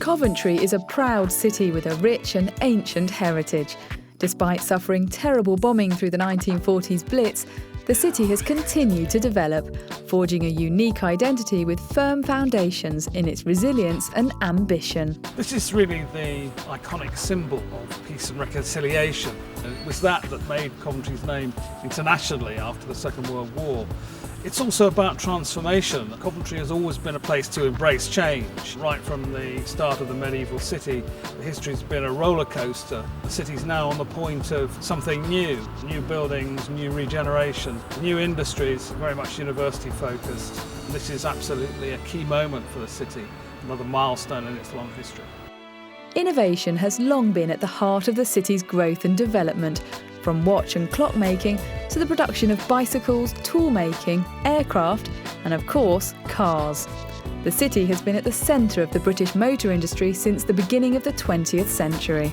Coventry is a proud city with a rich and ancient heritage. Despite suffering terrible bombing through the 1940s Blitz, the city has continued to develop, forging a unique identity with firm foundations in its resilience and ambition. This is really the iconic symbol of peace and reconciliation. It was that made Coventry's name internationally after the Second World War. It's also about transformation. Coventry has always been a place to embrace change. Right from the start of the medieval city, the history's been a roller coaster. The city's now on the point of something new buildings, new regeneration, new industries, very much university focused. And this is absolutely a key moment for the city, another milestone in its long history. Innovation has long been at the heart of the city's growth and development, from watch and clock making to the production of bicycles, tool making, aircraft and, of course, cars. The city has been at the centre of the British motor industry since the beginning of the 20th century.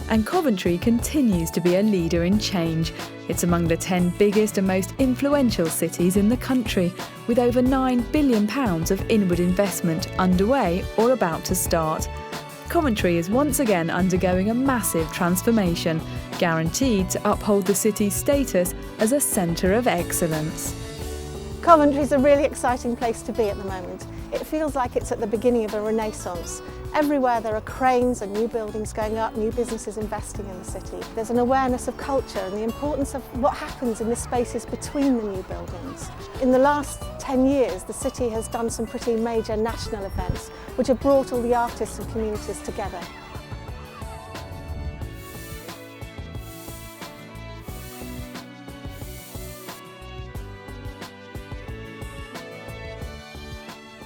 And Coventry continues to be a leader in change. It's among the 10 biggest and most influential cities in the country, with over £9 billion of inward investment underway or about to start. Coventry is once again undergoing a massive transformation, guaranteed to uphold the city's status as a centre of excellence. Coventry is a really exciting place to be at the moment. It feels like it's at the beginning of a renaissance. Everywhere there are cranes and new buildings going up, new businesses investing in the city. There's an awareness of culture and the importance of what happens in the spaces between the new buildings. In the last 10 years, the city has done some pretty major national events which have brought all the artists and communities together.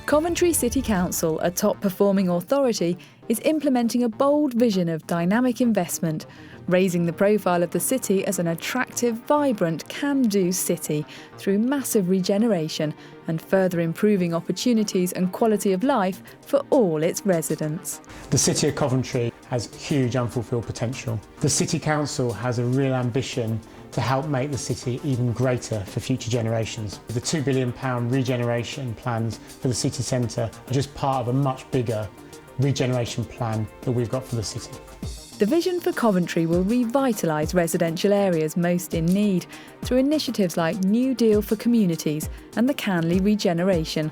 Coventry City Council, a top-performing authority, is implementing a bold vision of dynamic investment, raising the profile of the city as an attractive, vibrant, can-do city through massive regeneration and further improving opportunities and quality of life for all its residents. The City of Coventry has huge unfulfilled potential. The City Council has a real ambition to help make the city even greater for future generations. The £2 billion regeneration plans for the city centre are just part of a much bigger regeneration plan that we've got for the city. The vision for Coventry will revitalise residential areas most in need through initiatives like New Deal for Communities and the Canley Regeneration,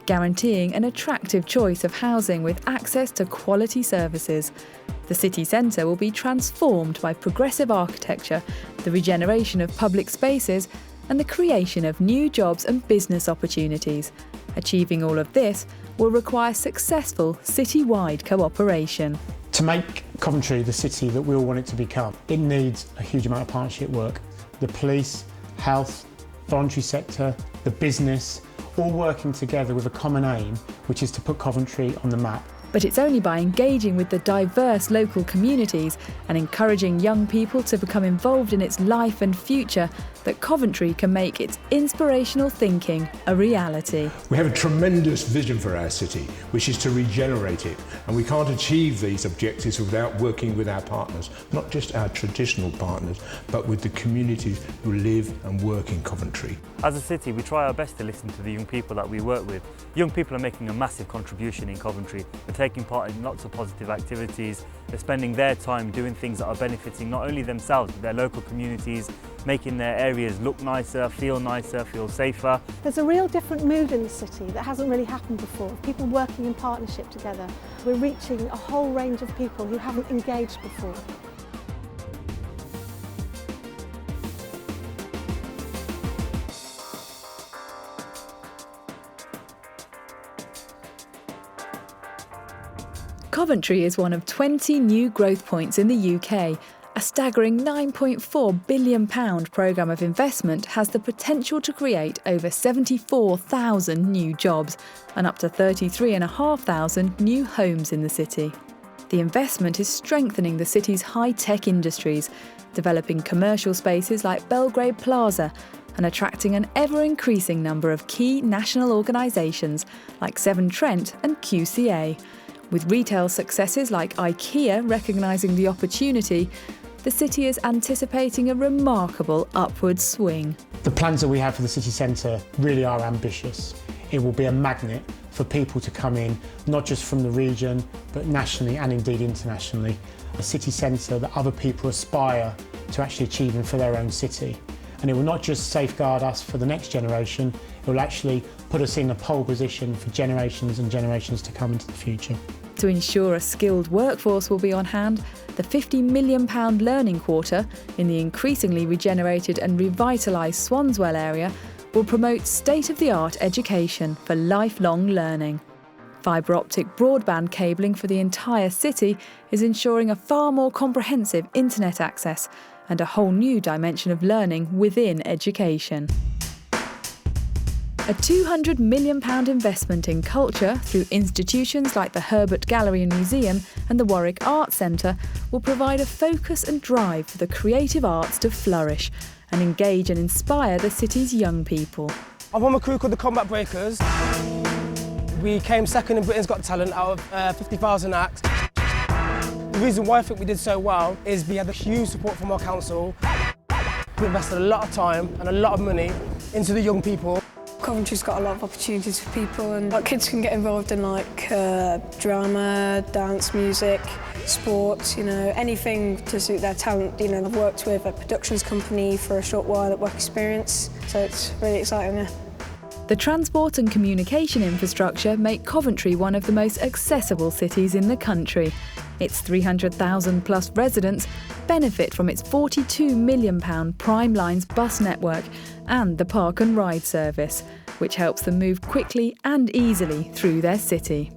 guaranteeing an attractive choice of housing with access to quality services. The city centre will be transformed by progressive architecture, the regeneration of public spaces and the creation of new jobs and business opportunities. Achieving all of this will require successful city-wide cooperation. To make Coventry the city that we all want it to become, it needs a huge amount of partnership work. The police, health, voluntary sector, the business, all working together with a common aim, which is to put Coventry on the map. But it's only by engaging with the diverse local communities and encouraging young people to become involved in its life and future that Coventry can make its inspirational thinking a reality. We have a tremendous vision for our city, which is to regenerate it, and we can't achieve these objectives without working with our partners, not just our traditional partners, but with the communities who live and work in Coventry. As a city, we try our best to listen to the young people that we work with. Young people are making a massive contribution in Coventry. They're taking part in lots of positive activities. They're spending their time doing things that are benefiting not only themselves, but their local communities, making their areas look nicer, feel safer. There's a real different mood in the city that hasn't really happened before, people working in partnership together. We're reaching a whole range of people who haven't engaged before. Coventry is one of 20 new growth points in the UK. A staggering £9.4 billion programme of investment has the potential to create over 74,000 new jobs and up to 33,500 new homes in the city. The investment is strengthening the city's high-tech industries, developing commercial spaces like Belgrade Plaza and attracting an ever-increasing number of key national organisations like Severn Trent and QCA. With retail successes like IKEA recognising the opportunity, the city is anticipating a remarkable upward swing. The plans that we have for the city centre really are ambitious. It will be a magnet for people to come in, not just from the region, but nationally and indeed internationally. A city centre that other people aspire to actually achieving for their own city. And it will not just safeguard us for the next generation, it will actually put us in a pole position for generations and generations to come into the future. To ensure a skilled workforce will be on hand, the £50 million Learning Quarter in the increasingly regenerated and revitalised Swanswell area will promote state-of-the-art education for lifelong learning. Fibre optic broadband cabling for the entire city is ensuring a far more comprehensive internet access and a whole new dimension of learning within education. A £200 million investment in culture through institutions like the Herbert Gallery and Museum and the Warwick Arts Centre will provide a focus and drive for the creative arts to flourish and engage and inspire the city's young people. I'm on a crew called the Combat Breakers. We came second in Britain's Got Talent out of 50,000 acts. The reason why I think we did so well is we had a huge support from our council. We invested a lot of time and a lot of money into the young people. Coventry's got a lot of opportunities for people, and kids can get involved in drama, dance, music, sports, anything to suit their talent. I've worked with a productions company for a short while at work experience, so it's really exciting. Yeah. The transport and communication infrastructure make Coventry one of the most accessible cities in the country. Its 300,000 plus residents benefit from its £42 million Prime Lines bus network and the Park and Ride service, which helps them move quickly and easily through their city.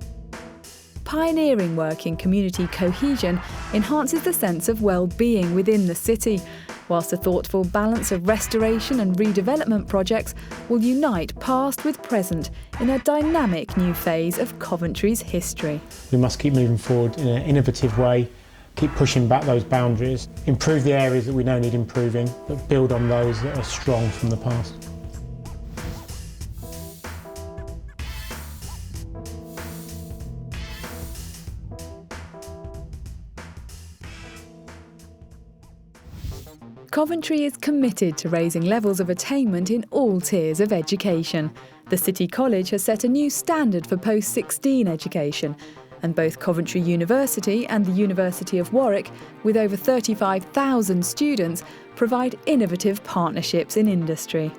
Pioneering work in community cohesion enhances the sense of well-being within the city, whilst a thoughtful balance of restoration and redevelopment projects will unite past with present in a dynamic new phase of Coventry's history. We must keep moving forward in an innovative way, keep pushing back those boundaries, improve the areas that we know need improving, but build on those that are strong from the past. Coventry is committed to raising levels of attainment in all tiers of education. The City College has set a new standard for post-16 education, and both Coventry University and the University of Warwick, with over 35,000 students, provide innovative partnerships in industry.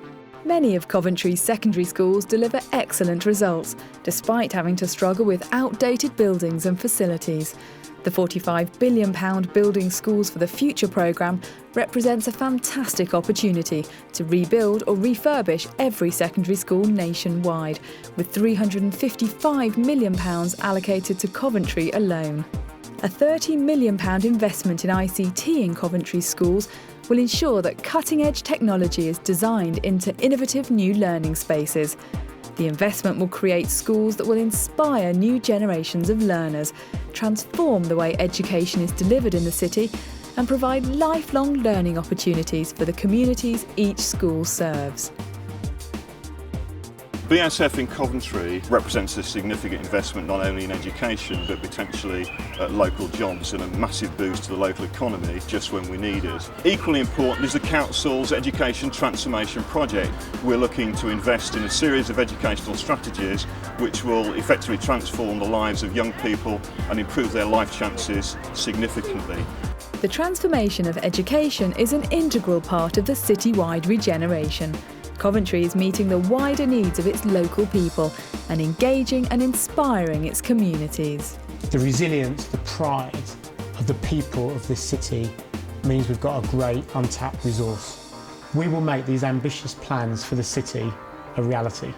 Many of Coventry's secondary schools deliver excellent results, despite having to struggle with outdated buildings and facilities. The £45 billion Building Schools for the Future programme represents a fantastic opportunity to rebuild or refurbish every secondary school nationwide, with £355 million allocated to Coventry alone. A £30 million investment in ICT in Coventry schools will ensure that cutting-edge technology is designed into innovative new learning spaces. The investment will create schools that will inspire new generations of learners, transform the way education is delivered in the city, and provide lifelong learning opportunities for the communities each school serves. BSF in Coventry represents a significant investment not only in education but potentially local jobs and a massive boost to the local economy just when we need it. Equally important is the Council's Education Transformation Project. We're looking to invest in a series of educational strategies which will effectively transform the lives of young people and improve their life chances significantly. The transformation of education is an integral part of the citywide regeneration. Coventry is meeting the wider needs of its local people and engaging and inspiring its communities. The resilience, the pride of the people of this city means we've got a great untapped resource. We will make these ambitious plans for the city a reality.